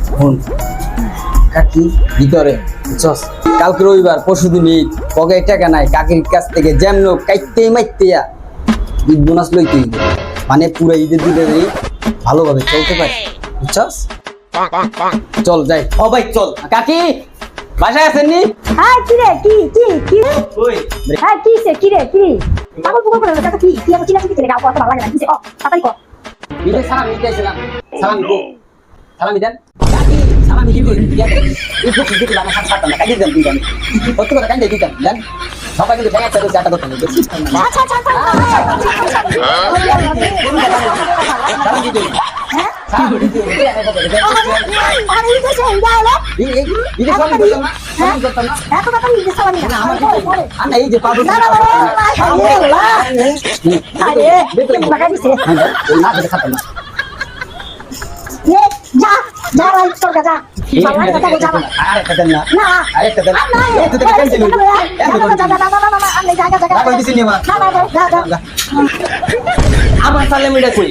phone কাকি ভিতরে বুঝছস কালকে রবিবার পরশুদিন ঈদ পকে টাকা নাই কাকির কাছ থেকে যেমন কাইতেই মাইতেয়া ঈদ বোনাস লইতে ঈদ মানে পুরো ঈদের দিনে ভালোভাবে চলতে পারে বুঝছস চল যাই ও ভাই চল কাকি বাসায় আছেন নি হ্যাঁ কি রে কি ওই হ্যাঁ কি রে পাগল পুগল করে কথা কি আমি চিনা চিনি গাও কথা ভালো লাগে না কি ও তাড়াতাড়ি কর বিলে সালাম দিতে আইছিলাম সালাম দিতে সালাম দেন কাকি সালাম দিতে এই ফুকি দিতে আমার সাথে সাথে না কাকি দেন দিবেন কত করে কান্দে দিতেন দেন সবাই কিন্তু দেখা যাচ্ছে চাটা করতে নেই আচ্ছা সালাম দিতে হ্যাঁ সালাম দিতে আরে এই যে ইন্ডিয়া এই সালাম দিতে না সালাম করতাম না এত কথা কি সালামি না আমার আনা এই যে পাবো না আরে লাগা দিছে না দেখে খাতাম না এ যা ভাই চল যা ভালো কথা বল যা আরেকটা দেন না না আরেকটা দেন না এত টাকা কেন দিলেন না আমি জায়গা কই দিছিস নি মা না আমার সালামিটা কই